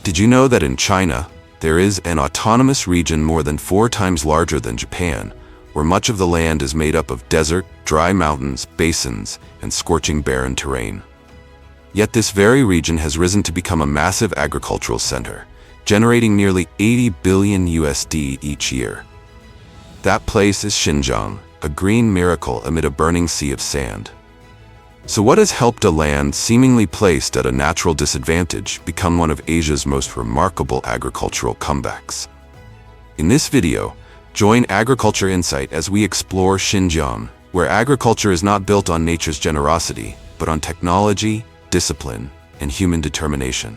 Did you know that in China, there is an autonomous region more than 4 times larger than Japan, where much of the land is made up of desert, dry mountains, basins, and scorching barren terrain? Yet this very region has risen to become a massive agricultural center, generating nearly 80 billion USD each year. That place is Xinjiang, a green miracle amid a burning sea of sand. So what has helped a land seemingly placed at a natural disadvantage become one of Asia's most remarkable agricultural comebacks? In this video, join Agriculture Insight as we explore Xinjiang, where agriculture is not built on nature's generosity, but on technology, discipline, and human determination.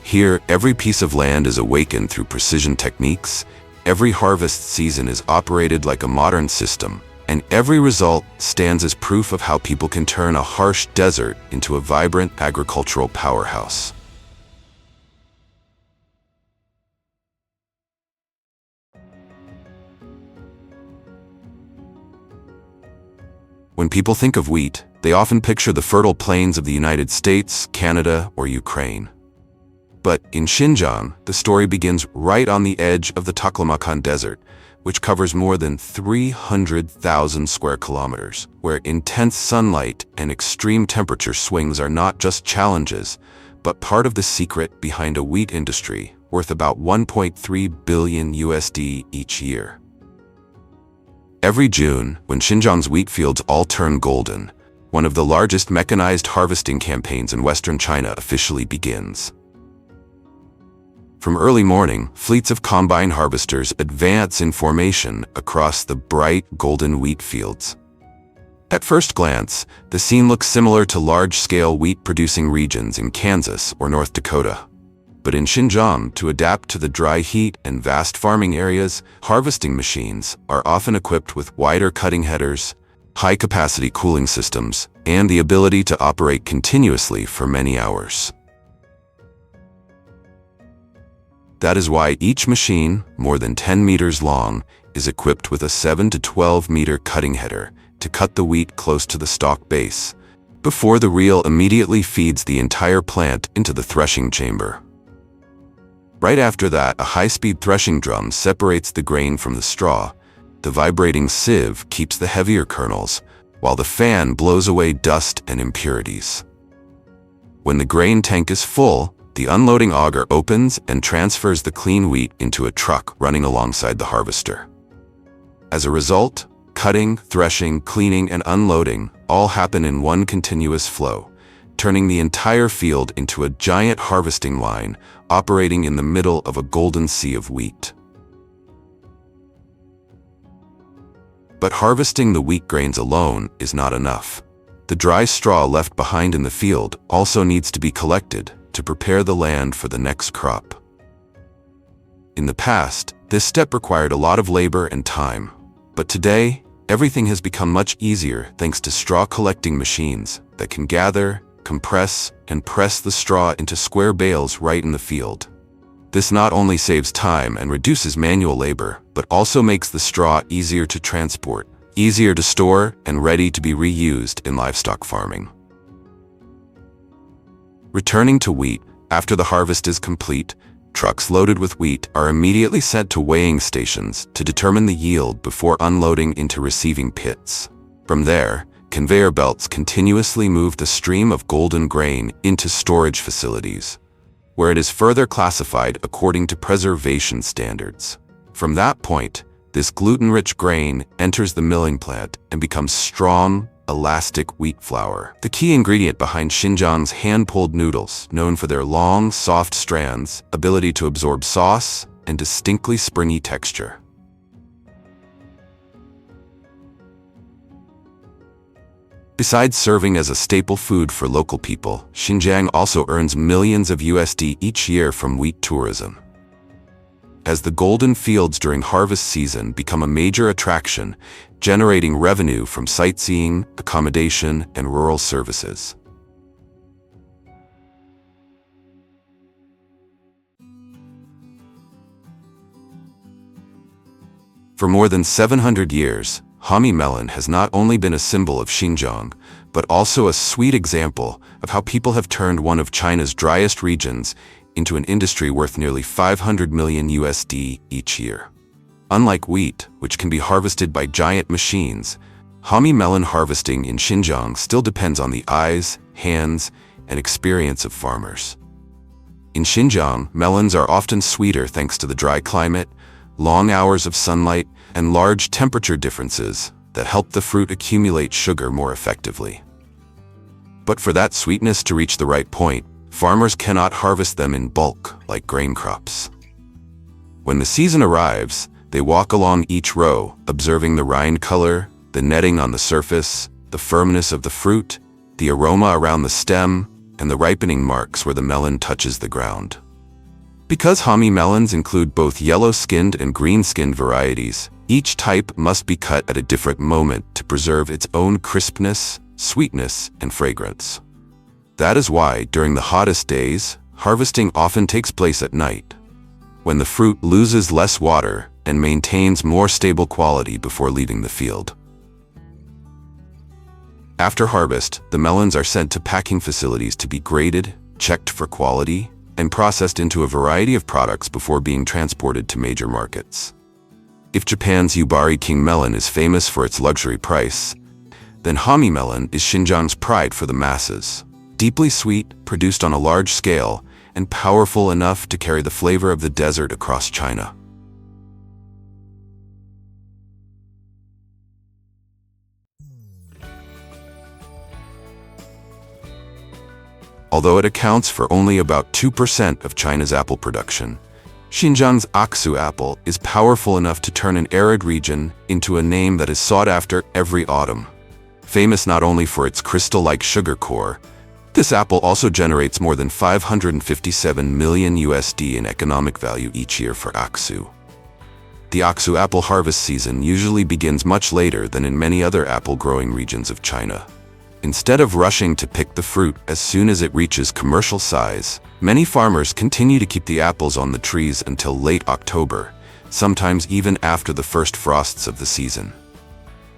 Here, every piece of land is awakened through precision techniques, every harvest season is operated like a modern system, and every result stands as proof of how people can turn a harsh desert into a vibrant agricultural powerhouse. When people think of wheat, they often picture the fertile plains of the United States, Canada, or Ukraine. But in Xinjiang, the story begins right on the edge of the Taklamakan Desert, which covers more than 300,000 square kilometers, where intense sunlight and extreme temperature swings are not just challenges, but part of the secret behind a wheat industry worth about 1.3 billion USD each year. Every June, when Xinjiang's wheat fields all turn golden, one of the largest mechanized harvesting campaigns in Western China officially begins. From early morning, fleets of combine harvesters advance in formation across the bright golden wheat fields. At first glance, the scene looks similar to large-scale wheat-producing regions in Kansas or North Dakota. But in Xinjiang, to adapt to the dry heat and vast farming areas, harvesting machines are often equipped with wider cutting headers, high-capacity cooling systems, and the ability to operate continuously for many hours. That is why each machine, more than 10 meters long, is equipped with a 7 to 12 meter cutting header to cut the wheat close to the stalk base, before the reel immediately feeds the entire plant into the threshing chamber. Right after that, a high-speed threshing drum separates the grain from the straw. The vibrating sieve keeps the heavier kernels, while the fan blows away dust and impurities. When the grain tank is full, the unloading auger opens and transfers the clean wheat into a truck running alongside the harvester. As a result, cutting, threshing, cleaning, and unloading all happen in one continuous flow, turning the entire field into a giant harvesting line operating in the middle of a golden sea of wheat. But harvesting the wheat grains alone is not enough. The dry straw left behind in the field also needs to be collected to prepare the land for the next crop. In the past, this step required a lot of labor and time, but today, everything has become much easier thanks to straw collecting machines that can gather, compress, and press the straw into square bales right in the field. This not only saves time and reduces manual labor, but also makes the straw easier to transport, easier to store, and ready to be reused in livestock farming. Returning to wheat, after the harvest is complete, trucks loaded with wheat are immediately sent to weighing stations to determine the yield before unloading into receiving pits. From there, conveyor belts continuously move the stream of golden grain into storage facilities, where it is further classified according to preservation standards. From that point, this gluten-rich grain enters the milling plant and becomes strong, elastic wheat flour, the key ingredient behind Xinjiang's hand-pulled noodles, known for their long, soft strands, ability to absorb sauce, and distinctly springy texture. Besides serving as a staple food for local people, Xinjiang also earns millions of USD each year from wheat tourism. As the golden fields during harvest season become a major attraction, generating revenue from sightseeing, accommodation, and rural services. For more than 700 years, Hami melon has not only been a symbol of Xinjiang, but also a sweet example of how people have turned one of China's driest regions into an industry worth nearly 500 million USD each year. Unlike wheat, which can be harvested by giant machines, Hami melon harvesting in Xinjiang still depends on the eyes, hands, and experience of farmers. In Xinjiang, melons are often sweeter thanks to the dry climate, long hours of sunlight, and large temperature differences that help the fruit accumulate sugar more effectively. But for that sweetness to reach the right point, farmers cannot harvest them in bulk like grain crops. When the season arrives, they walk along each row, observing the rind color, the netting on the surface, the firmness of the fruit, the aroma around the stem, and the ripening marks where the melon touches the ground. Because Hami melons include both yellow-skinned and green-skinned varieties, each type must be cut at a different moment to preserve its own crispness, sweetness, and fragrance. That is why, during the hottest days, harvesting often takes place at night, when the fruit loses less water and maintains more stable quality before leaving the field. After harvest, the melons are sent to packing facilities to be graded, checked for quality, and processed into a variety of products before being transported to major markets. If Japan's Yubari King melon is famous for its luxury price, then Hami melon is Xinjiang's pride for the masses. Deeply sweet, produced on a large scale, and powerful enough to carry the flavor of the desert across China. Although it accounts for only about 2% of China's apple production, Xinjiang's Aksu apple is powerful enough to turn an arid region into a name that is sought after every autumn. Famous not only for its crystal-like sugar core, this apple also generates more than 557 million USD in economic value each year for Aksu. The Aksu apple harvest season usually begins much later than in many other apple-growing regions of China. Instead of rushing to pick the fruit as soon as it reaches commercial size, many farmers continue to keep the apples on the trees until late October, sometimes even after the first frosts of the season.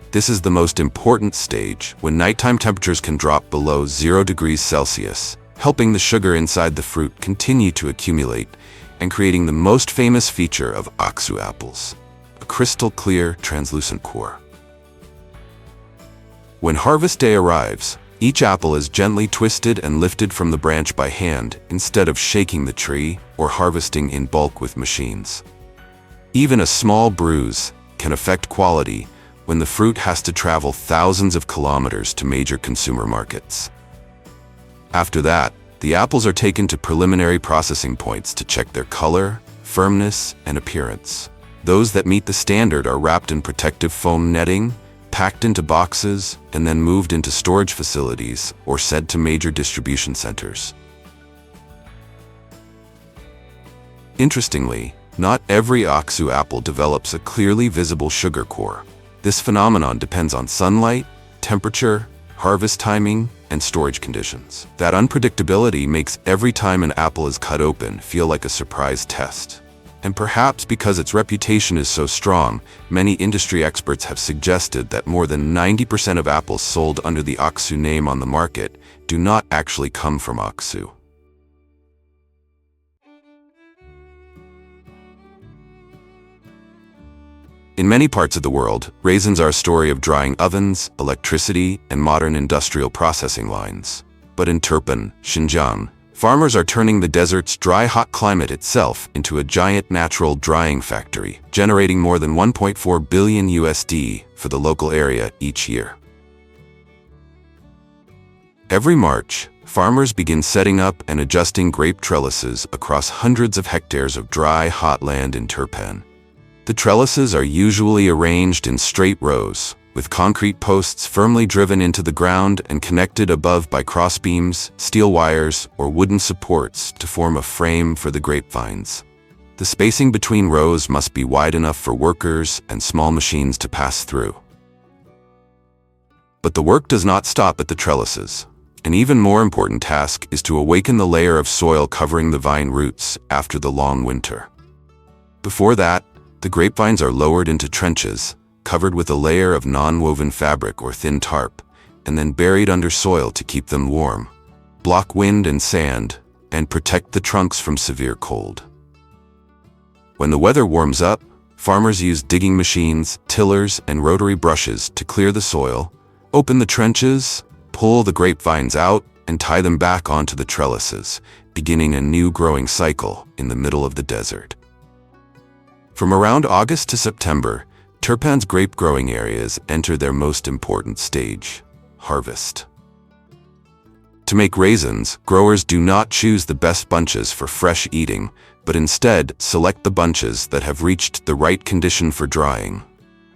This is the most important stage, when nighttime temperatures can drop below 0 degrees Celsius, helping the sugar inside the fruit continue to accumulate and creating the most famous feature of Aksu apples, a crystal-clear, translucent core. When harvest day arrives, each apple is gently twisted and lifted from the branch by hand instead of shaking the tree or harvesting in bulk with machines. Even a small bruise can affect quality when the fruit has to travel thousands of kilometers to major consumer markets. After that, the apples are taken to preliminary processing points to check their color, firmness, and appearance. Those that meet the standard are wrapped in protective foam netting, packed into boxes, and then moved into storage facilities or sent to major distribution centers. Interestingly, not every Aksu apple develops a clearly visible sugar core. This phenomenon depends on sunlight, temperature, harvest timing, and storage conditions. That unpredictability makes every time an apple is cut open feel like a surprise test. And perhaps because its reputation is so strong, many industry experts have suggested that more than 90% of apples sold under the Aksu name on the market do not actually come from Aksu. In many parts of the world, raisins are a story of drying ovens, electricity, and modern industrial processing lines. But in Turpan, Xinjiang, farmers are turning the desert's dry, hot climate itself into a giant natural drying factory, generating more than 1.4 billion USD for the local area each year. Every March, farmers begin setting up and adjusting grape trellises across hundreds of hectares of dry, hot land in Turpan. The trellises are usually arranged in straight rows, with concrete posts firmly driven into the ground and connected above by crossbeams, steel wires, or wooden supports to form a frame for the grapevines. The spacing between rows must be wide enough for workers and small machines to pass through. But the work does not stop at the trellises. An even more important task is to awaken the layer of soil covering the vine roots after the long winter. Before that, the grapevines are lowered into trenches, covered with a layer of non-woven fabric or thin tarp, and then buried under soil to keep them warm, block wind and sand, and protect the trunks from severe cold. When the weather warms up, farmers use digging machines, tillers, and rotary brushes to clear the soil, open the trenches, pull the grapevines out, and tie them back onto the trellises, beginning a new growing cycle in the middle of the desert. From around August to September, Turpan's grape growing areas enter their most important stage, harvest. To make raisins, growers do not choose the best bunches for fresh eating, but instead select the bunches that have reached the right condition for drying.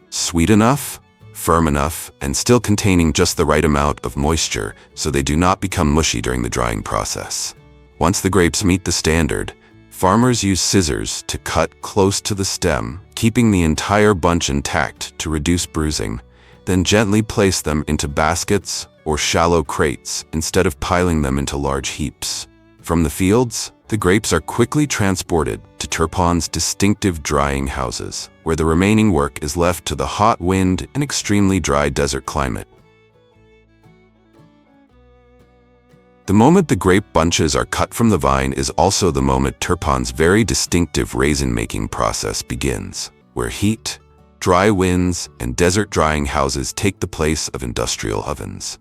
Sweet enough, firm enough, and still containing just the right amount of moisture so they do not become mushy during the drying process. Once the grapes meet the standard, farmers use scissors to cut close to the stem, keeping the entire bunch intact to reduce bruising, then gently place them into baskets or shallow crates instead of piling them into large heaps. From the fields, the grapes are quickly transported to Turpan's distinctive drying houses, where the remaining work is left to the hot wind and extremely dry desert climate. The moment the grape bunches are cut from the vine is also the moment Turpan's very distinctive raisin-making process begins, where heat, dry winds, and desert drying houses take the place of industrial ovens.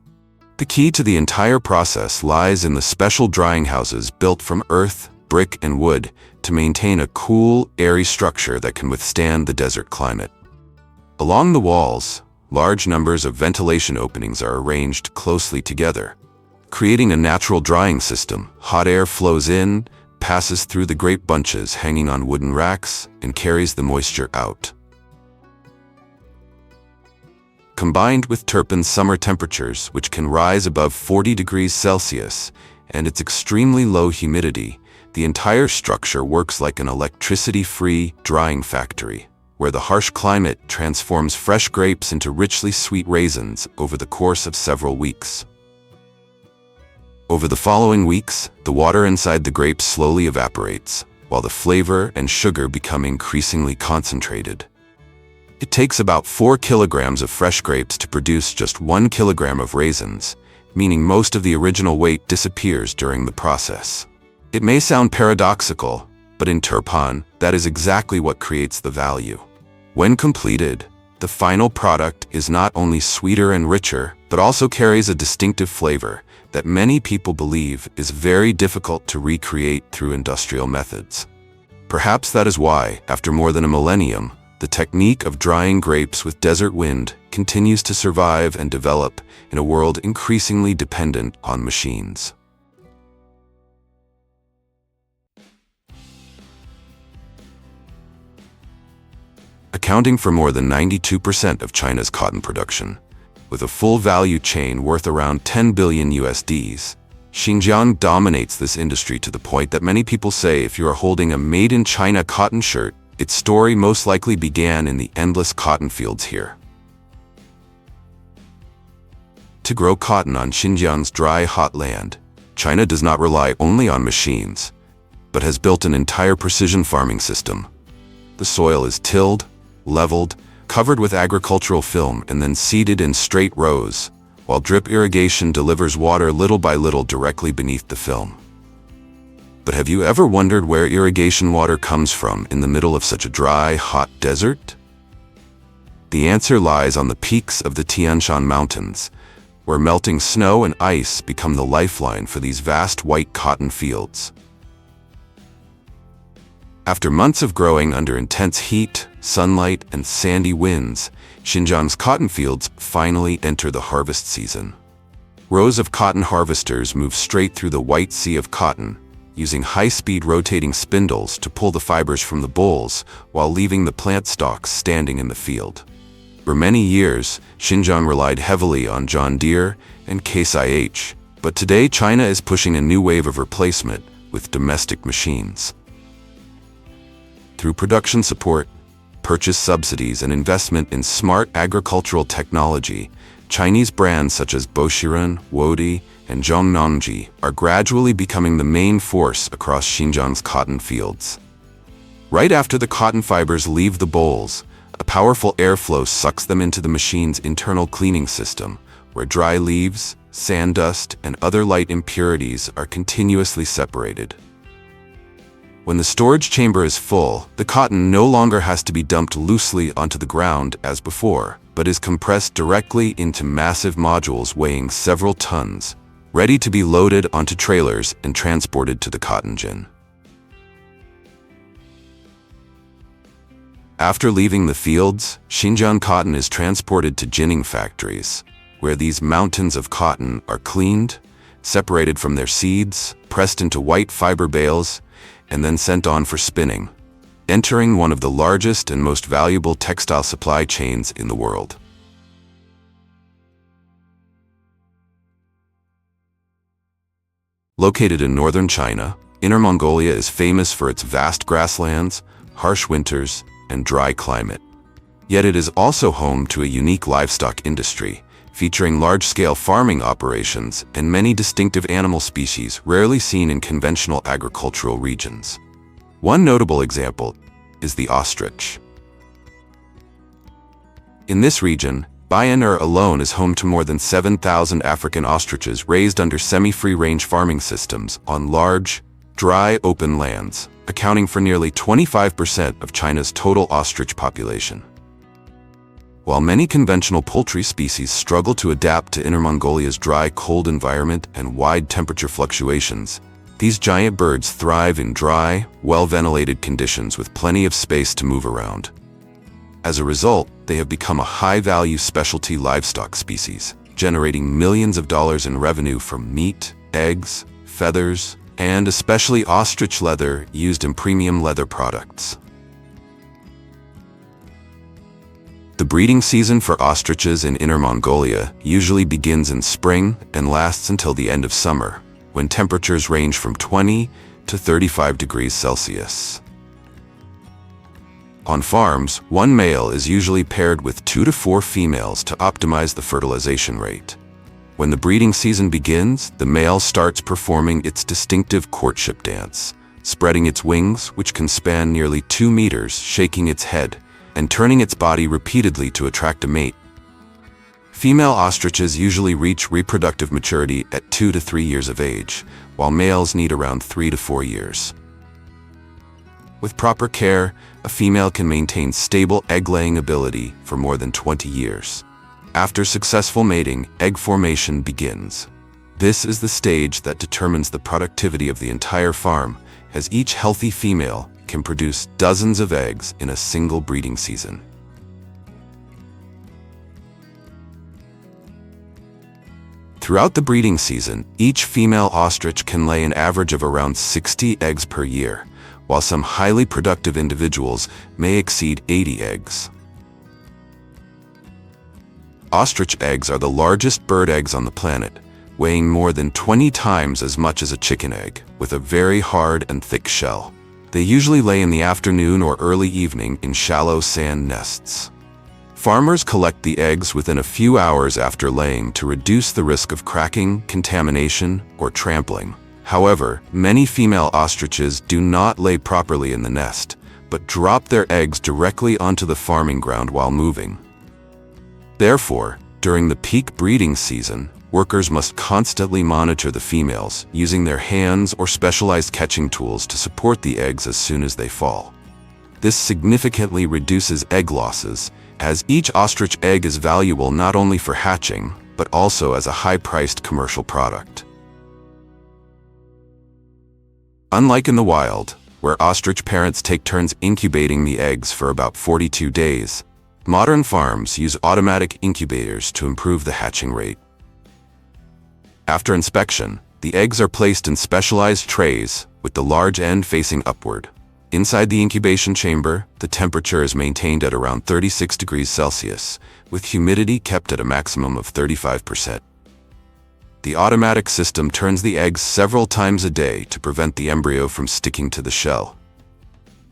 The key to the entire process lies in the special drying houses built from earth, brick, and wood to maintain a cool, airy structure that can withstand the desert climate. Along the walls, large numbers of ventilation openings are arranged closely together, creating a natural drying system. Hot air flows in, passes through the grape bunches hanging on wooden racks, and carries the moisture out. Combined with Turpan's summer temperatures, which can rise above 40 degrees Celsius, and its extremely low humidity, the entire structure works like an electricity-free drying factory, where the harsh climate transforms fresh grapes into richly sweet raisins over the course of several weeks. Over the following weeks, the water inside the grapes slowly evaporates, while the flavor and sugar become increasingly concentrated. It takes about 4 kilograms of fresh grapes to produce just 1 kilogram of raisins, meaning most of the original weight disappears during the process. It may sound paradoxical, but in Turpan, that is exactly what creates the value. When completed, the final product is not only sweeter and richer, but also carries a distinctive flavor that many people believe is very difficult to recreate through industrial methods. Perhaps that is why, after more than a millennium, the technique of drying grapes with desert wind continues to survive and develop in a world increasingly dependent on machines. Accounting for more than 92% of China's cotton production, with a full value chain worth around 10 billion USDs, Xinjiang dominates this industry to the point that many people say if you are holding a made-in-China cotton shirt, its story most likely began in the endless cotton fields here. To grow cotton on Xinjiang's dry, hot land, China does not rely only on machines, but has built an entire precision farming system. The soil is tilled, leveled, covered with agricultural film, and then seeded in straight rows, while drip irrigation delivers water little by little directly beneath the film. But have you ever wondered where irrigation water comes from in the middle of such a dry, hot desert? The answer lies on the peaks of the Tian Shan Mountains, where melting snow and ice become the lifeline for these vast white cotton fields. After months of growing under intense heat, sunlight, and sandy winds, Xinjiang's cotton fields finally enter the harvest season. Rows of cotton harvesters move straight through the white sea of cotton, using high-speed rotating spindles to pull the fibers from the bolls while leaving the plant stalks standing in the field. For many years, Xinjiang relied heavily on John Deere and Case IH, but today China is pushing a new wave of replacement with domestic machines. Through production support, purchase subsidies, and investment in smart agricultural technology, Chinese brands such as Boshiren, Wodi, and Zhongnongji are gradually becoming the main force across Xinjiang's cotton fields. Right after the cotton fibers leave the bolls, a powerful airflow sucks them into the machine's internal cleaning system, where dry leaves, sand dust, and other light impurities are continuously separated. When the storage chamber is full, the cotton no longer has to be dumped loosely onto the ground as before, but is compressed directly into massive modules weighing several tons, ready to be loaded onto trailers and transported to the cotton gin. After leaving the fields, Xinjiang cotton is transported to ginning factories, where these mountains of cotton are cleaned, separated from their seeds, pressed into white fiber bales, and then sent on for spinning, entering one of the largest and most valuable textile supply chains in the world. Located in northern China, Inner Mongolia is famous for its vast grasslands, harsh winters, and dry climate. Yet it is also home to a unique livestock industry, featuring large-scale farming operations and many distinctive animal species rarely seen in conventional agricultural regions. One notable example is the ostrich. In this region, Bayanur alone is home to more than 7,000 African ostriches raised under semi-free-range farming systems on large, dry, open lands, accounting for nearly 25% of China's total ostrich population. While many conventional poultry species struggle to adapt to Inner Mongolia's dry, cold environment and wide temperature fluctuations, these giant birds thrive in dry, well-ventilated conditions with plenty of space to move around. As a result, they have become a high-value specialty livestock species, generating millions of dollars in revenue from meat, eggs, feathers, and especially ostrich leather used in premium leather products. The breeding season for ostriches in Inner Mongolia usually begins in spring and lasts until the end of summer, when temperatures range from 20 to 35 degrees Celsius. On farms, one male is usually paired with 2 to 4 females to optimize the fertilization rate. When the breeding season begins, the male starts performing its distinctive courtship dance, spreading its wings, which can span nearly 2 meters, shaking its head, and turning its body repeatedly to attract a mate. Female ostriches usually reach reproductive maturity at 2 to 3 years of age, while males need around 3 to 4 years. With proper care, a female can maintain stable egg-laying ability for more than 20 years. After successful mating, egg formation begins. This is the stage that determines the productivity of the entire farm, as each healthy female can produce dozens of eggs in a single breeding season. Throughout the breeding season, each female ostrich can lay an average of around 60 eggs per year, while some highly productive individuals may exceed 80 eggs. Ostrich eggs are the largest bird eggs on the planet, weighing more than 20 times as much as a chicken egg, with a very hard and thick shell. They usually lay in the afternoon or early evening in shallow sand nests. Farmers collect the eggs within a few hours after laying to reduce the risk of cracking, contamination, or trampling. However, many female ostriches do not lay properly in the nest, but drop their eggs directly onto the farming ground while moving. Therefore, during the peak breeding season, workers must constantly monitor the females, using their hands or specialized catching tools to support the eggs as soon as they fall. This significantly reduces egg losses, as each ostrich egg is valuable not only for hatching, but also as a high-priced commercial product. Unlike in the wild, where ostrich parents take turns incubating the eggs for about 42 days, modern farms use automatic incubators to improve the hatching rate. After inspection, the eggs are placed in specialized trays, with the large end facing upward. Inside the incubation chamber, the temperature is maintained at around 36 degrees Celsius, with humidity kept at a maximum of 35%. The automatic system turns the eggs several times a day to prevent the embryo from sticking to the shell.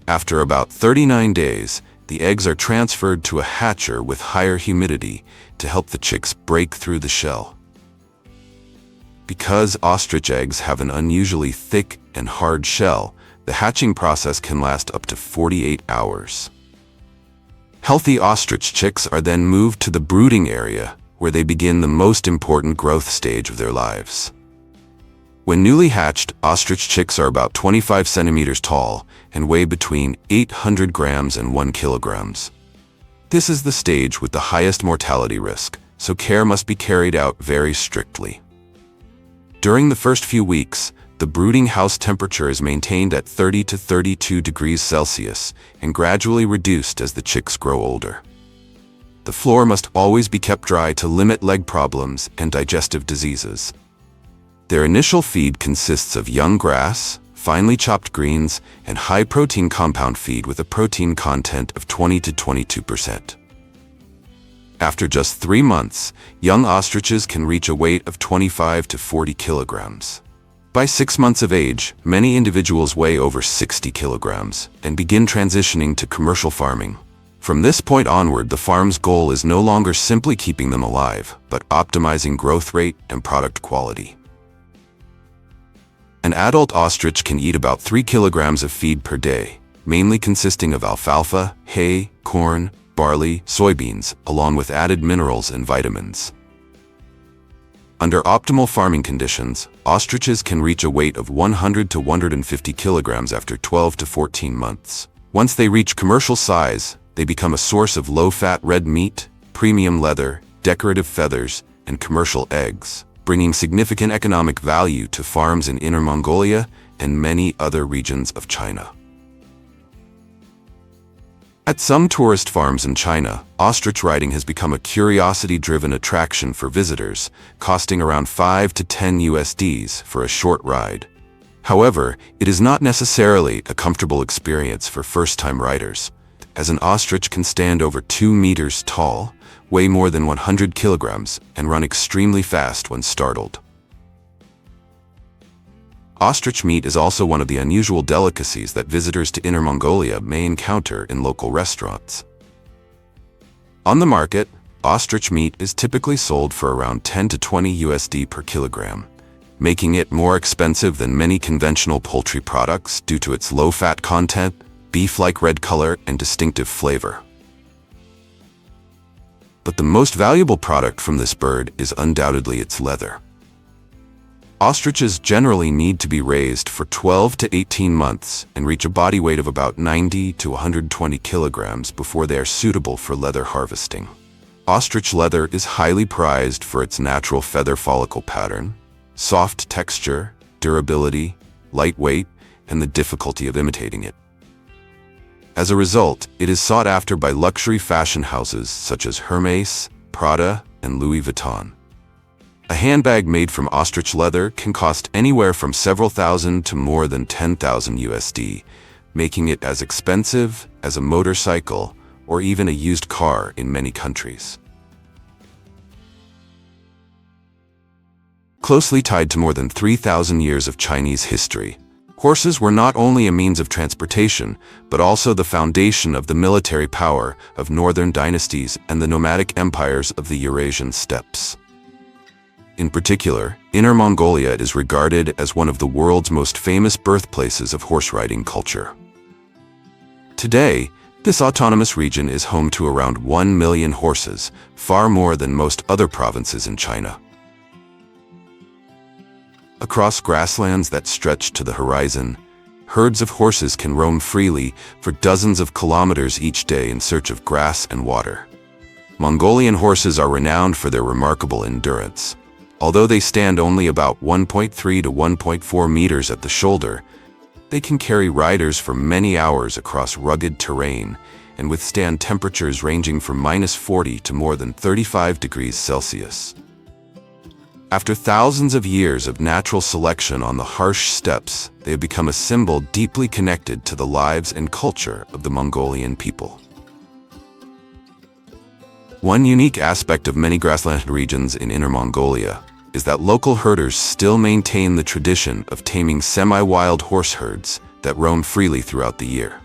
After about 39 days, the eggs are transferred to a hatcher with higher humidity to help the chicks break through the shell. Because ostrich eggs have an unusually thick and hard shell, the hatching process can last up to 48 hours. Healthy ostrich chicks are then moved to the brooding area, where they begin the most important growth stage of their lives. When newly hatched, ostrich chicks are about 25 centimeters tall and weigh between 800 grams and 1 kilograms. This is the stage with the highest mortality risk, so care must be carried out very strictly. During the first few weeks, the brooding house temperature is maintained at 30 to 32 degrees Celsius and gradually reduced as the chicks grow older. The floor must always be kept dry to limit leg problems and digestive diseases. Their initial feed consists of young grass, finely chopped greens, and high-protein compound feed with a protein content of 20 to 22%. After just 3 months, young ostriches can reach a weight of 25 to 40 kilograms. By 6 months of age, many individuals weigh over 60 kilograms and begin transitioning to commercial farming. From this point onward, the farm's goal is no longer simply keeping them alive, but optimizing growth rate and product quality. An adult ostrich can eat about 3 kilograms of feed per day, mainly consisting of alfalfa, hay, corn, barley, soybeans, along with added minerals and vitamins. Under optimal farming conditions, ostriches can reach a weight of 100 to 150 kilograms after 12 to 14 months. Once they reach commercial size, they become a source of low-fat red meat, premium leather, decorative feathers, and commercial eggs, bringing significant economic value to farms in Inner Mongolia and many other regions of China. At some tourist farms in China, ostrich riding has become a curiosity-driven attraction for visitors, costing around 5 to 10 USDs for a short ride. However, it is not necessarily a comfortable experience for first-time riders, as an ostrich can stand over 2 meters tall, weigh more than 100 kilograms, and run extremely fast when startled. Ostrich meat is also one of the unusual delicacies that visitors to Inner Mongolia may encounter in local restaurants. On the market, ostrich meat is typically sold for around 10 to 20 USD per kilogram, making it more expensive than many conventional poultry products due to its low fat content, beef-like red color, and distinctive flavor. But the most valuable product from this bird is undoubtedly its leather. Ostriches generally need to be raised for 12 to 18 months and reach a body weight of about 90 to 120 kilograms before they are suitable for leather harvesting. Ostrich leather is highly prized for its natural feather follicle pattern, soft texture, durability, lightweight, and the difficulty of imitating it. As a result, it is sought after by luxury fashion houses such as Hermès, Prada, and Louis Vuitton. A handbag made from ostrich leather can cost anywhere from several thousand to more than 10,000 USD, making it as expensive as a motorcycle or even a used car in many countries. Closely tied to more than 3,000 years of Chinese history, horses were not only a means of transportation, but also the foundation of the military power of northern dynasties and the nomadic empires of the Eurasian steppes. In particular, Inner Mongolia is regarded as one of the world's most famous birthplaces of horse riding culture. Today, this autonomous region is home to around 1 million horses, far more than most other provinces in China. Across grasslands that stretch to the horizon, herds of horses can roam freely for dozens of kilometers each day in search of grass and water. Mongolian horses are renowned for their remarkable endurance. Although they stand only about 1.3 to 1.4 meters at the shoulder, they can carry riders for many hours across rugged terrain and withstand temperatures ranging from -40 to more than 35 degrees Celsius. After thousands of years of natural selection on the harsh steppes, they have become a symbol deeply connected to the lives and culture of the Mongolian people. One unique aspect of many grassland regions in Inner Mongolia is that local herders still maintain the tradition of taming semi-wild horse herds that roam freely throughout the year.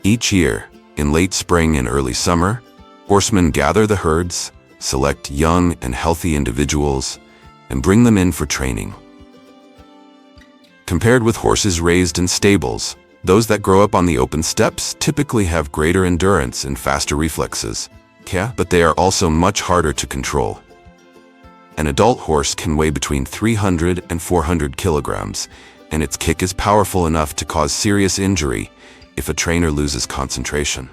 Each year, in late spring and early summer, horsemen gather the herds, select young and healthy individuals, and bring them in for training. Compared with horses raised in stables, those that grow up on the open steppes typically have greater endurance and faster reflexes, but they are also much harder to control. An adult horse can weigh between 300 and 400 kilograms, and its kick is powerful enough to cause serious injury if a trainer loses concentration.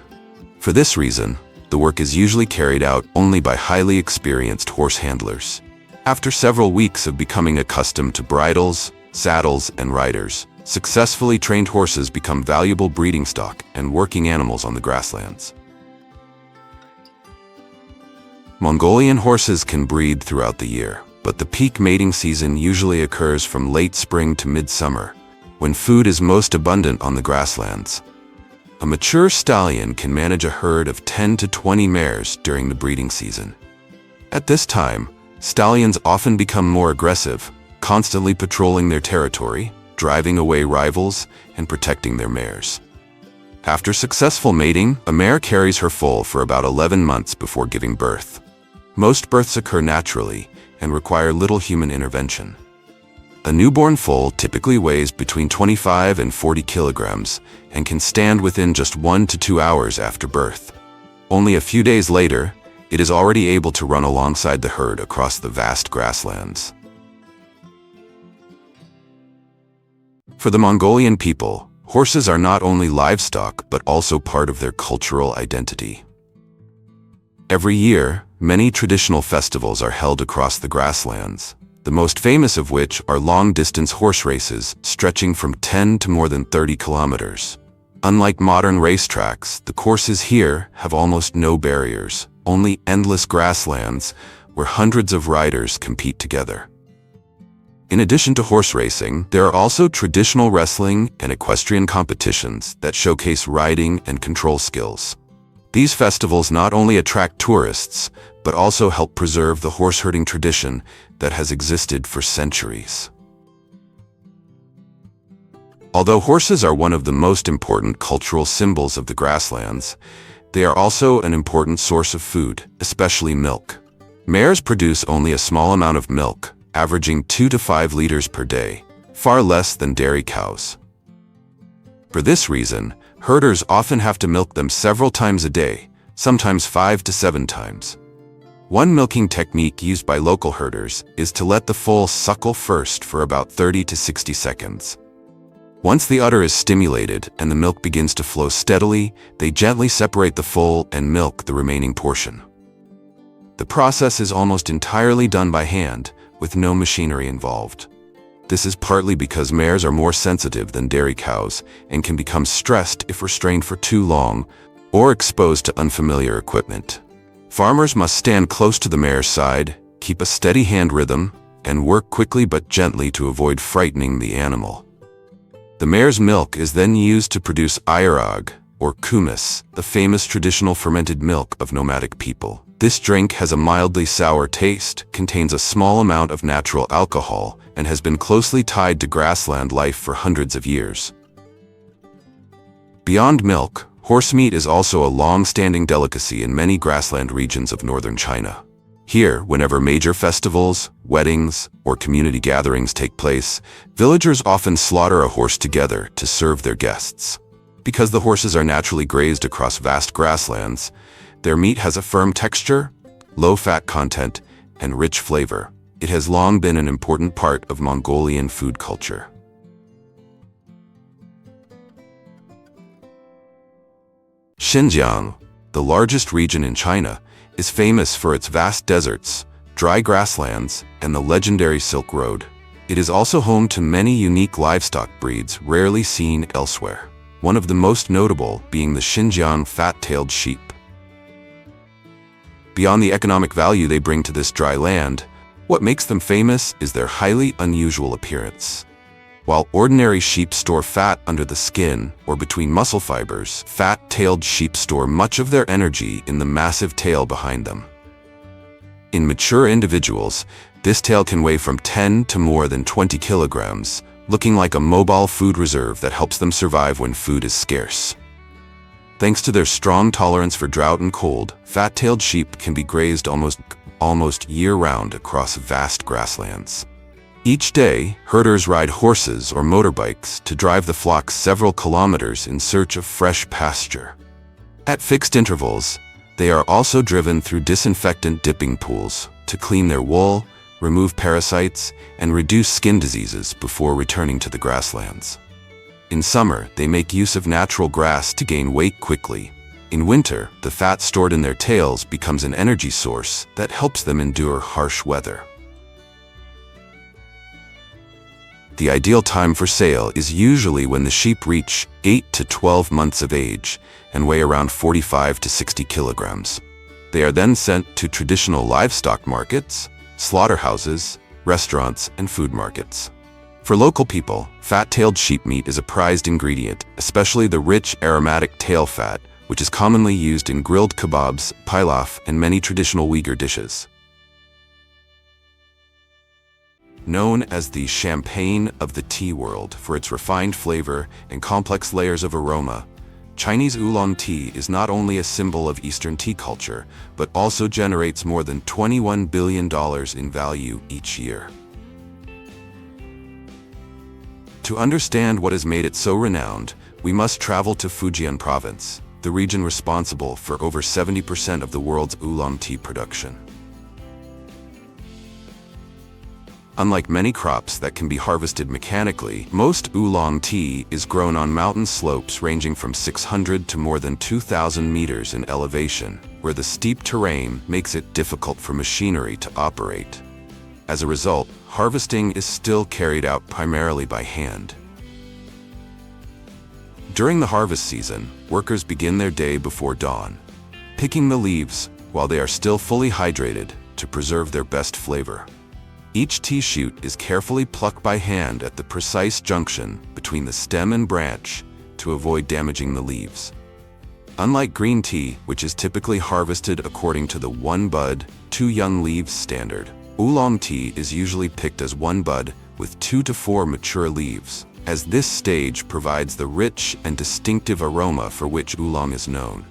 For this reason, the work is usually carried out only by highly experienced horse handlers. After several weeks of becoming accustomed to bridles, saddles, and riders, successfully trained horses become valuable breeding stock and working animals on the grasslands. Mongolian horses can breed throughout the year, but the peak mating season usually occurs from late spring to midsummer, when food is most abundant on the grasslands. A mature stallion can manage a herd of 10 to 20 mares during the breeding season. At this time, stallions often become more aggressive, constantly patrolling their territory, driving away rivals, and protecting their mares. After successful mating, a mare carries her foal for about 11 months before giving birth. Most births occur naturally and require little human intervention. A newborn foal typically weighs between 25 and 40 kilograms and can stand within just 1 to 2 hours after birth. Only a few days later, it is already able to run alongside the herd across the vast grasslands. For the Mongolian people, horses are not only livestock but also part of their cultural identity. Every year, many traditional festivals are held across the grasslands, the most famous of which are long-distance horse races stretching from 10 to more than 30 kilometers. Unlike modern racetracks, the courses here have almost no barriers, only endless grasslands where hundreds of riders compete together. In addition to horse racing, there are also traditional wrestling and equestrian competitions that showcase riding and control skills. These festivals not only attract tourists, but also help preserve the horse herding tradition that has existed for centuries. Although horses are one of the most important cultural symbols of the grasslands, they are also an important source of food, especially milk. Mares produce only a small amount of milk, averaging 2 to 5 liters per day, far less than dairy cows. For this reason, herders often have to milk them several times a day, sometimes 5 to 7 times. One milking technique used by local herders is to let the foal suckle first for about 30 to 60 seconds. Once the udder is stimulated and the milk begins to flow steadily, they gently separate the foal and milk the remaining portion. The process is almost entirely done by hand, with no machinery involved. This is partly because mares are more sensitive than dairy cows and can become stressed if restrained for too long or exposed to unfamiliar equipment. Farmers must stand close to the mare's side, keep a steady hand rhythm, and work quickly but gently to avoid frightening the animal. The mare's milk is then used to produce irrigation, or kumis, the famous traditional fermented milk of nomadic people. This drink has a mildly sour taste, contains a small amount of natural alcohol, and has been closely tied to grassland life for hundreds of years. Beyond milk, horse meat is also a long-standing delicacy in many grassland regions of northern China. Here, whenever major festivals, weddings, or community gatherings take place, villagers often slaughter a horse together to serve their guests. Because the horses are naturally grazed across vast grasslands, their meat has a firm texture, low fat content, and rich flavor. It has long been an important part of Mongolian food culture. Xinjiang, the largest region in China, is famous for its vast deserts, dry grasslands, and the legendary Silk Road. It is also home to many unique livestock breeds rarely seen elsewhere, one of the most notable being the Xinjiang fat-tailed sheep. Beyond the economic value they bring to this dry land, what makes them famous is their highly unusual appearance. While ordinary sheep store fat under the skin or between muscle fibers, fat-tailed sheep store much of their energy in the massive tail behind them. In mature individuals, this tail can weigh from 10 to more than 20 kilograms, looking like a mobile food reserve that helps them survive when food is scarce. Thanks to their strong tolerance for drought and cold, fat-tailed sheep can be grazed almost year-round across vast grasslands. Each day, herders ride horses or motorbikes to drive the flock several kilometers in search of fresh pasture. At fixed intervals, They are also driven through disinfectant dipping pools to clean their wool, remove parasites, and reduce skin diseases before returning to the grasslands. In summer, they make use of natural grass to gain weight quickly. In winter, the fat stored in their tails becomes an energy source that helps them endure harsh weather. The ideal time for sale is usually when the sheep reach 8 to 12 months of age and weigh around 45 to 60 kilograms. They are then sent to traditional livestock markets, slaughterhouses, restaurants, and food markets. For local people, fat-tailed sheep meat is a prized ingredient, especially the rich aromatic tail fat, which is commonly used in grilled kebabs, pilaf, and many traditional Uyghur dishes. Known as the champagne of the tea world for its refined flavor and complex layers of aroma, Chinese oolong tea is not only a symbol of Eastern tea culture, but also generates more than $21 billion in value each year. To understand what has made it so renowned, we must travel to Fujian province, the region responsible for over 70% of the world's oolong tea production. Unlike many crops that can be harvested mechanically, most oolong tea is grown on mountain slopes ranging from 600 to more than 2,000 meters in elevation, where the steep terrain makes it difficult for machinery to operate. As a result, harvesting is still carried out primarily by hand. During the harvest season, workers begin their day before dawn, picking the leaves while they are still fully hydrated to preserve their best flavor. Each tea shoot is carefully plucked by hand at the precise junction between the stem and branch to avoid damaging the leaves. Unlike green tea, which is typically harvested according to the one bud, two young leaves standard, oolong tea is usually picked as one bud with 2 to 4 mature leaves, as this stage provides the rich and distinctive aroma for which oolong is known.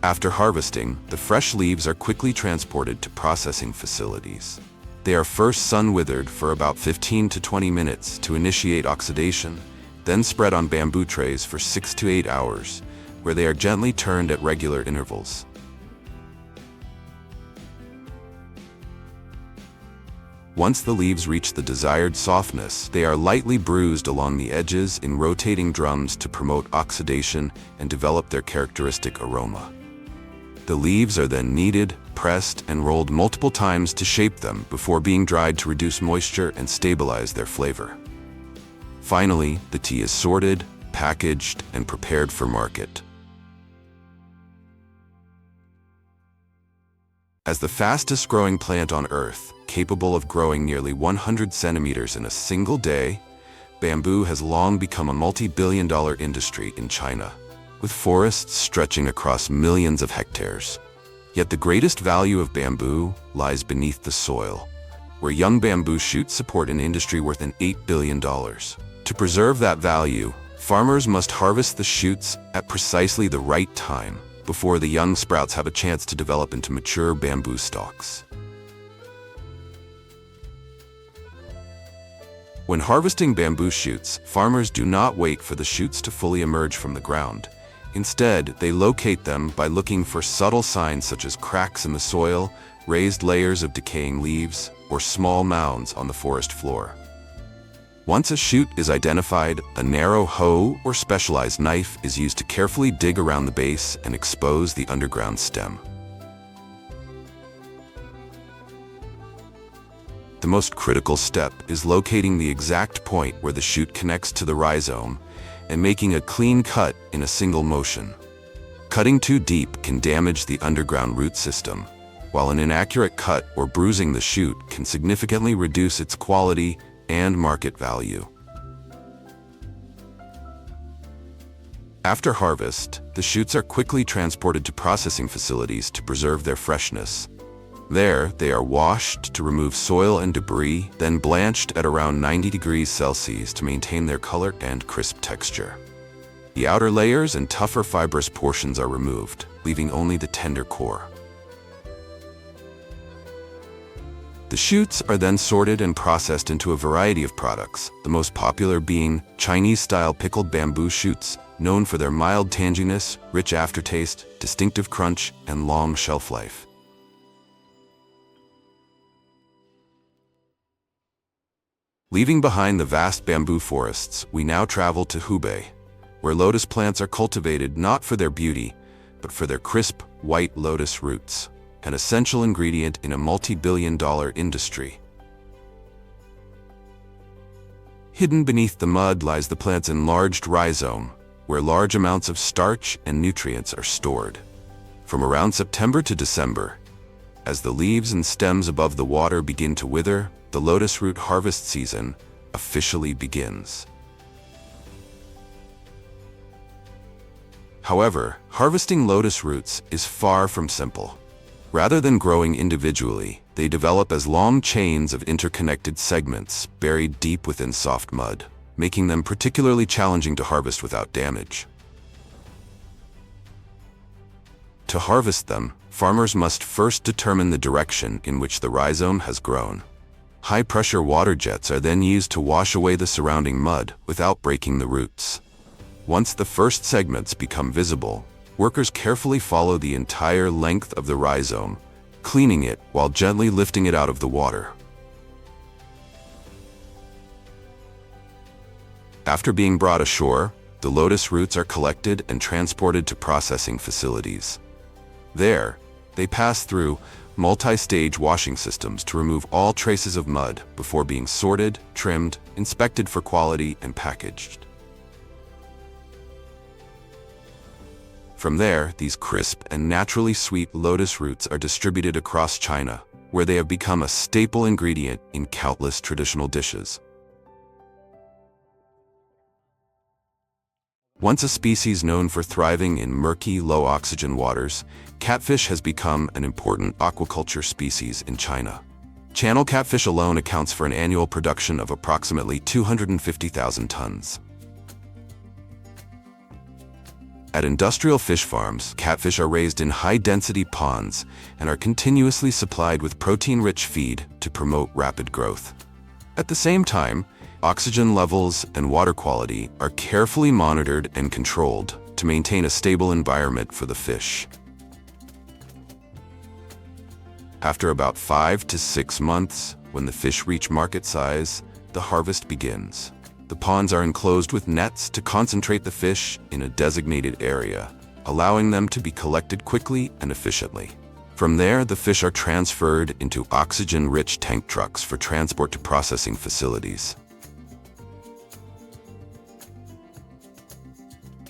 After harvesting, the fresh leaves are quickly transported to processing facilities. They are first sun-withered for about 15 to 20 minutes to initiate oxidation, then spread on bamboo trays for 6 to 8 hours, where they are gently turned at regular intervals. Once the leaves reach the desired softness, they are lightly bruised along the edges in rotating drums to promote oxidation and develop their characteristic aroma. The leaves are then kneaded, pressed, and rolled multiple times to shape them before being dried to reduce moisture and stabilize their flavor. Finally, the tea is sorted, packaged, and prepared for market. As the fastest growing plant on Earth, capable of growing nearly 100 centimeters in a single day, bamboo has long become a multi-billion-dollar industry in China, with forests stretching across millions of hectares. Yet the greatest value of bamboo lies beneath the soil, where young bamboo shoots support an industry worth an $8 billion. To preserve that value, farmers must harvest the shoots at precisely the right time, before the young sprouts have a chance to develop into mature bamboo stalks. When harvesting bamboo shoots, farmers do not wait for the shoots to fully emerge from the ground. Instead, they locate them by looking for subtle signs such as cracks in the soil, raised layers of decaying leaves, or small mounds on the forest floor. Once a shoot is identified, a narrow hoe or specialized knife is used to carefully dig around the base and expose the underground stem. The most critical step is locating the exact point where the shoot connects to the rhizome and making a clean cut in a single motion. Cutting too deep can damage the underground root system, while an inaccurate cut or bruising the shoot can significantly reduce its quality and market value. After harvest, the shoots are quickly transported to processing facilities to preserve their freshness. There, they are washed to remove soil and debris, then blanched at around 90 degrees Celsius to maintain their color and crisp texture. The outer layers and tougher fibrous portions are removed, leaving only the tender core. The shoots are then sorted and processed into a variety of products, the most popular being Chinese-style pickled bamboo shoots, known for their mild tanginess, rich aftertaste, distinctive crunch, and long shelf life. Leaving behind the vast bamboo forests, we now travel to Hubei, where lotus plants are cultivated not for their beauty, but for their crisp, white lotus roots, an essential ingredient in a multi-billion-dollar industry. Hidden beneath the mud lies the plant's enlarged rhizome, where large amounts of starch and nutrients are stored. From around September to December, as the leaves and stems above the water begin to wither, the lotus root harvest season officially begins. However, harvesting lotus roots is far from simple. Rather than growing individually, they develop as long chains of interconnected segments buried deep within soft mud, making them particularly challenging to harvest without damage. To harvest them, farmers must first determine the direction in which the rhizome has grown. High-pressure water jets are then used to wash away the surrounding mud without breaking the roots. Once the first segments become visible, workers carefully follow the entire length of the rhizome, cleaning it while gently lifting it out of the water. After being brought ashore, the lotus roots are collected and transported to processing facilities. There, they pass through multi-stage washing systems to remove all traces of mud before being sorted, trimmed, inspected for quality, and packaged. From there, these crisp and naturally sweet lotus roots are distributed across China, where they have become a staple ingredient in countless traditional dishes. Once a species known for thriving in murky, low-oxygen waters, catfish has become an important aquaculture species in China. Channel catfish alone accounts for an annual production of approximately 250,000 tons. At industrial fish farms, catfish are raised in high-density ponds and are continuously supplied with protein-rich feed to promote rapid growth. At the same time, oxygen levels and water quality are carefully monitored and controlled to maintain a stable environment for the fish. After about 5 to 6 months, when the fish reach market size, the harvest begins. The ponds are enclosed with nets to concentrate the fish in a designated area, allowing them to be collected quickly and efficiently. From there, the fish are transferred into oxygen-rich tank trucks for transport to processing facilities.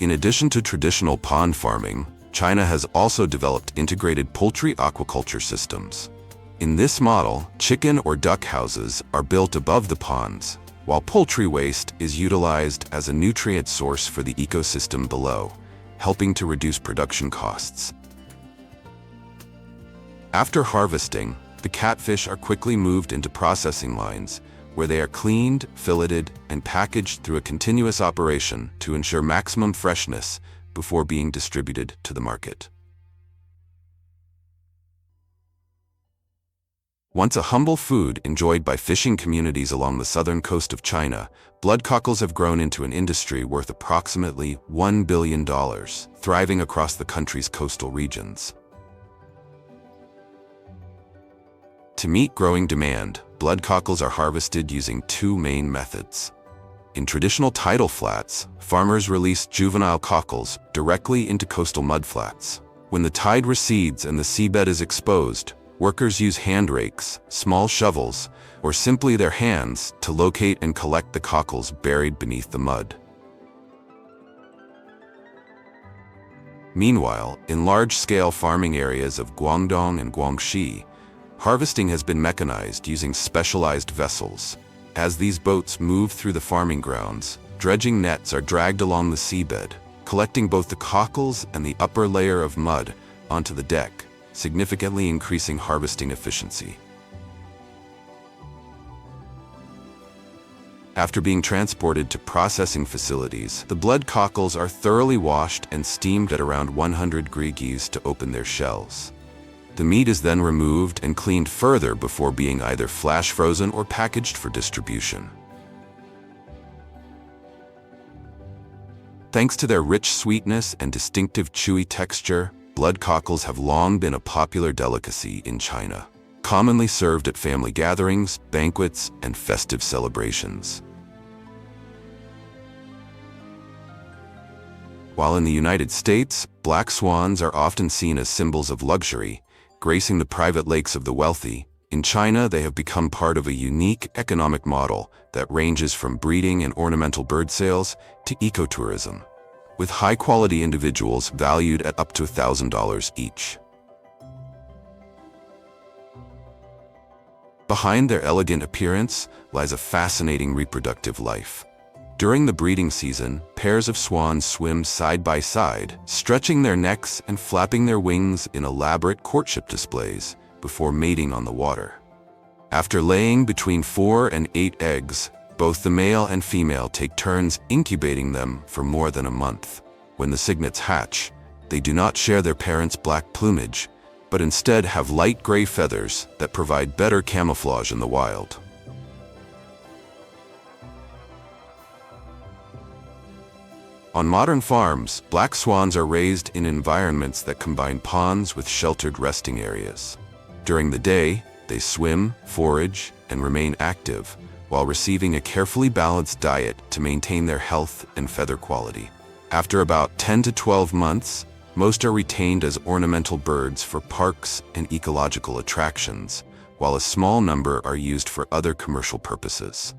In addition to traditional pond farming, China has also developed integrated poultry aquaculture systems. In this model, chicken or duck houses are built above the ponds, while poultry waste is utilized as a nutrient source for the ecosystem below, helping to reduce production costs. After harvesting, the catfish are quickly moved into processing lines, where they are cleaned, filleted, and packaged through a continuous operation to ensure maximum freshness before being distributed to the market. Once a humble food enjoyed by fishing communities along the southern coast of China, blood cockles have grown into an industry worth approximately $1 billion, thriving across the country's coastal regions. To meet growing demand, blood cockles are harvested using two main methods. In traditional tidal flats, farmers release juvenile cockles directly into coastal mudflats. When the tide recedes and the seabed is exposed, workers use hand rakes, small shovels, or simply their hands to locate and collect the cockles buried beneath the mud. Meanwhile, in large-scale farming areas of Guangdong and Guangxi, harvesting has been mechanized using specialized vessels. As these boats move through the farming grounds, dredging nets are dragged along the seabed, collecting both the cockles and the upper layer of mud onto the deck, significantly increasing harvesting efficiency. After being transported to processing facilities, the blood cockles are thoroughly washed and steamed at around 100 degrees to open their shells. The meat is then removed and cleaned further before being either flash frozen or packaged for distribution. Thanks to their rich sweetness and distinctive chewy texture, blood cockles have long been a popular delicacy in China, commonly served at family gatherings, banquets, and festive celebrations. While in the United States, black swans are often seen as symbols of luxury, gracing the private lakes of the wealthy, in China they have become part of a unique economic model that ranges from breeding and ornamental bird sales to ecotourism, with high-quality individuals valued at up to $1,000 each. Behind their elegant appearance lies a fascinating reproductive life. During the breeding season, pairs of swans swim side by side, stretching their necks and flapping their wings in elaborate courtship displays before mating on the water. After laying between 4 and 8 eggs, both the male and female take turns incubating them for more than a month. When the cygnets hatch, they do not share their parents' black plumage, but instead have light gray feathers that provide better camouflage in the wild. On modern farms, black swans are raised in environments that combine ponds with sheltered resting areas. During the day, they swim, forage, and remain active, while receiving a carefully balanced diet to maintain their health and feather quality. After about 10 to 12 months, most are retained as ornamental birds for parks and ecological attractions, while a small number are used for other commercial purposes.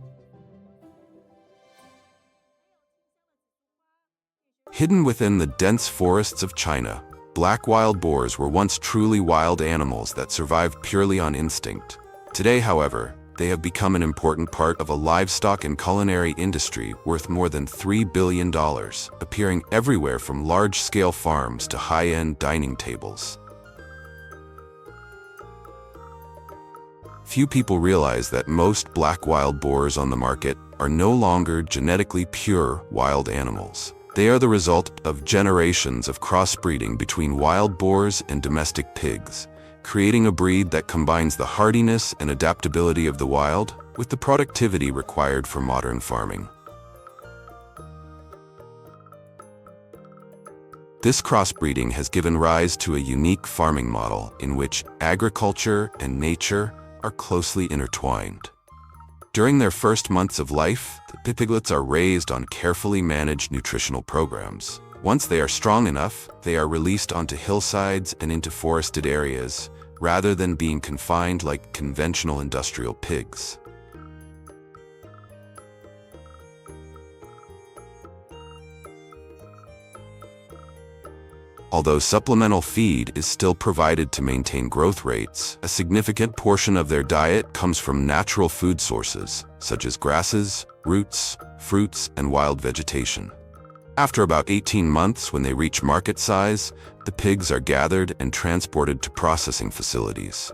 Hidden within the dense forests of China, black wild boars were once truly wild animals that survived purely on instinct. Today, however, they have become an important part of a livestock and culinary industry worth more than $3 billion, appearing everywhere from large-scale farms to high-end dining tables. Few people realize that most black wild boars on the market are no longer genetically pure wild animals. They are the result of generations of crossbreeding between wild boars and domestic pigs, creating a breed that combines the hardiness and adaptability of the wild with the productivity required for modern farming. This crossbreeding has given rise to a unique farming model in which agriculture and nature are closely intertwined. During their first months of life, the piglets are raised on carefully managed nutritional programs. Once they are strong enough, they are released onto hillsides and into forested areas, rather than being confined like conventional industrial pigs. Although supplemental feed is still provided to maintain growth rates, a significant portion of their diet comes from natural food sources, such as grasses, roots, fruits, and wild vegetation. After about 18 months, when they reach market size, the pigs are gathered and transported to processing facilities.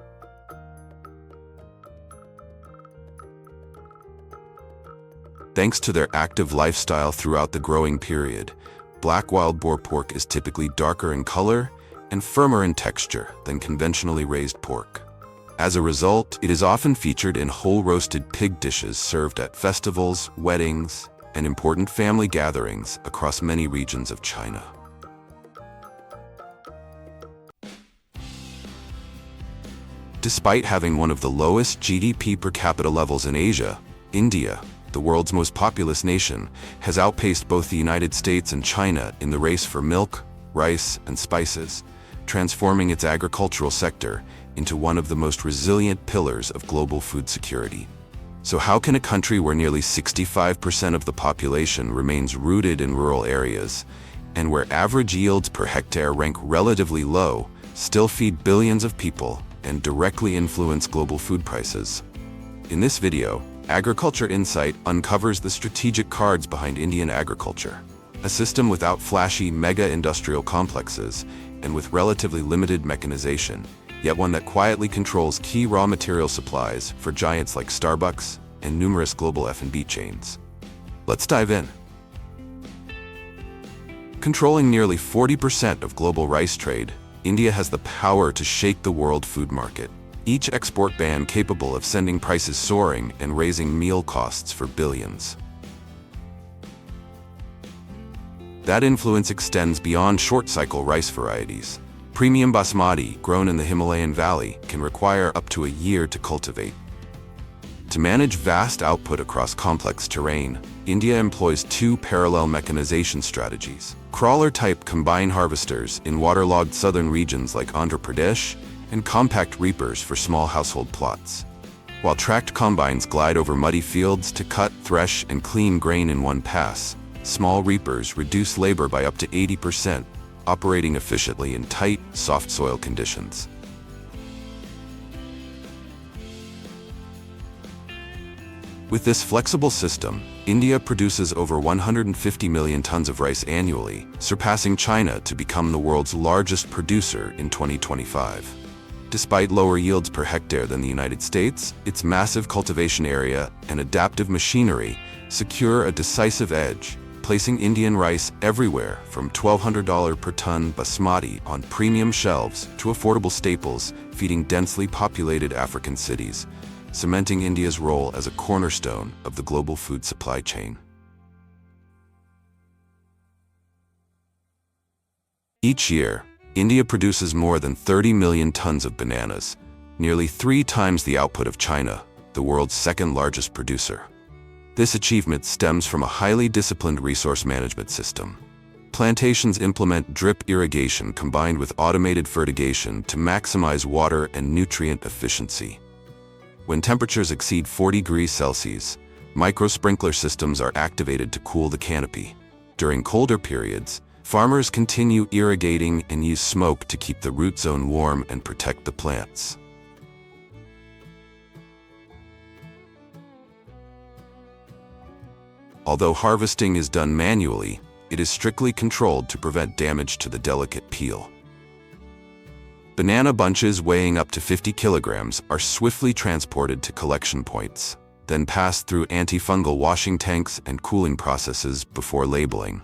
Thanks to their active lifestyle throughout the growing period, black wild boar pork is typically darker in color and firmer in texture than conventionally raised pork. As a result, it is often featured in whole roasted pig dishes served at festivals, weddings, and important family gatherings across many regions of China. Despite having one of the lowest GDP per capita levels in Asia, India, the world's most populous nation, has outpaced both the United States and China in the race for milk, rice, and spices, transforming its agricultural sector into one of the most resilient pillars of global food security. So how can a country where nearly 65% of the population remains rooted in rural areas, and where average yields per hectare rank relatively low, still feed billions of people and directly influence global food prices? In this video, Agriculture Insight uncovers the strategic cards behind Indian agriculture, a system without flashy mega-industrial complexes and with relatively limited mechanization, yet one that quietly controls key raw material supplies for giants like Starbucks and numerous global F&B chains. Let's dive in. Controlling nearly 40% of global rice trade, India has the power to shake the world food market. Each export ban capable of sending prices soaring and raising meal costs for billions. That influence extends beyond short-cycle rice varieties. Premium basmati, grown in the Himalayan valley, can require up to a year to cultivate. To manage vast output across complex terrain, India employs two parallel mechanization strategies: crawler-type combine harvesters in waterlogged southern regions like Andhra Pradesh, and compact reapers for small household plots. While tracked combines glide over muddy fields to cut, thresh, and clean grain in one pass, small reapers reduce labor by up to 80%, operating efficiently in tight, soft soil conditions. With this flexible system, India produces over 150 million tons of rice annually, surpassing China to become the world's largest producer in 2025. Despite lower yields per hectare than the United States, its massive cultivation area and adaptive machinery secure a decisive edge, placing Indian rice everywhere from $1,200 per ton basmati on premium shelves to affordable staples feeding densely populated African cities, cementing India's role as a cornerstone of the global food supply chain. Each year, India produces more than 30 million tons of bananas, nearly 3 times the output of China, the world's second-largest producer. This achievement stems from a highly disciplined resource management system. Plantations implement drip irrigation combined with automated fertigation to maximize water and nutrient efficiency. When temperatures exceed 40 degrees Celsius, micro-sprinkler systems are activated to cool the canopy. During colder periods, farmers continue irrigating and use smoke to keep the root zone warm and protect the plants. Although harvesting is done manually, it is strictly controlled to prevent damage to the delicate peel. Banana bunches weighing up to 50 kilograms are swiftly transported to collection points, then passed through antifungal washing tanks and cooling processes before labeling,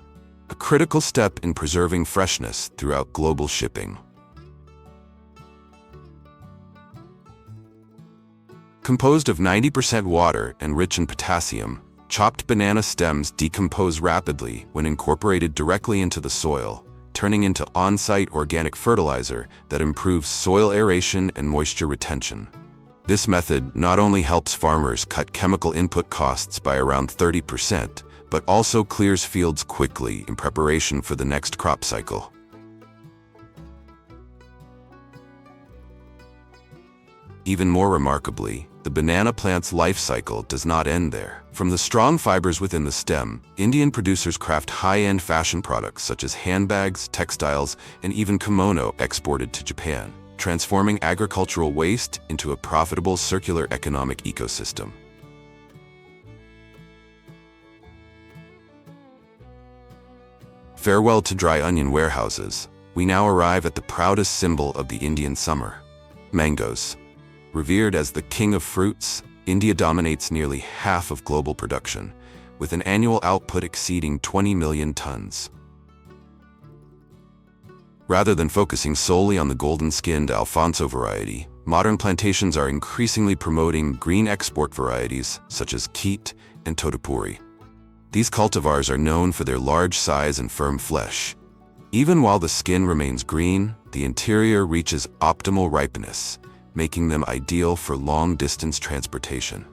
a critical step in preserving freshness throughout global shipping. Composed of 90% water and rich in potassium, chopped banana stems decompose rapidly when incorporated directly into the soil, turning into on-site organic fertilizer that improves soil aeration and moisture retention. This method not only helps farmers cut chemical input costs by around 30%, but also clears fields quickly in preparation for the next crop cycle. Even more remarkably, the banana plant's life cycle does not end there. From the strong fibers within the stem, Indian producers craft high-end fashion products such as handbags, textiles, and even kimono exported to Japan, transforming agricultural waste into a profitable circular economic ecosystem. Farewell to dry onion warehouses. We now arrive at the proudest symbol of the Indian summer: mangoes. Revered as the king of fruits, India dominates nearly half of global production, with an annual output exceeding 20 million tons. Rather than focusing solely on the golden-skinned Alfonso variety, modern plantations are increasingly promoting green export varieties such as Keet and Totipuri. These cultivars are known for their large size and firm flesh. Even while the skin remains green, the interior reaches optimal ripeness, making them ideal for long-distance transportation.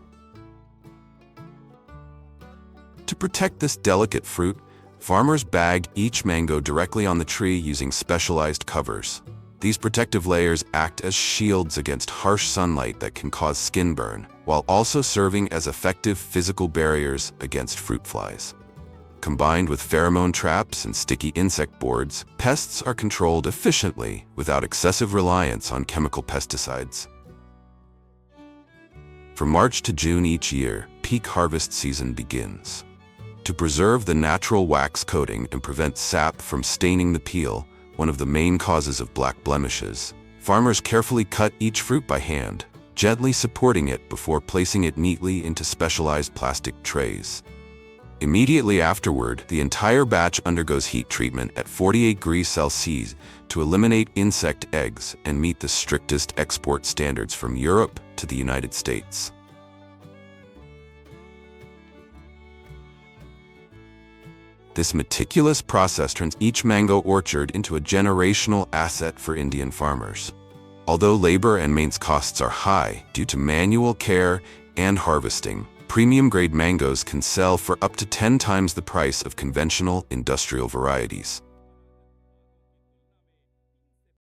To protect this delicate fruit, farmers bag each mango directly on the tree using specialized covers. These protective layers act as shields against harsh sunlight that can cause skin burn, while also serving as effective physical barriers against fruit flies. Combined with pheromone traps and sticky insect boards, pests are controlled efficiently without excessive reliance on chemical pesticides. From March to June each year, peak harvest season begins. To preserve the natural wax coating and prevent sap from staining the peel, one of the main causes of black blemishes, farmers carefully cut each fruit by hand, gently supporting it before placing it neatly into specialized plastic trays. Immediately afterward, the entire batch undergoes heat treatment at 48 degrees Celsius to eliminate insect eggs and meet the strictest export standards from Europe to the United States. This meticulous process turns each mango orchard into a generational asset for Indian farmers. Although labor and maintenance costs are high due to manual care and harvesting, premium-grade mangoes can sell for up to 10 times the price of conventional industrial varieties.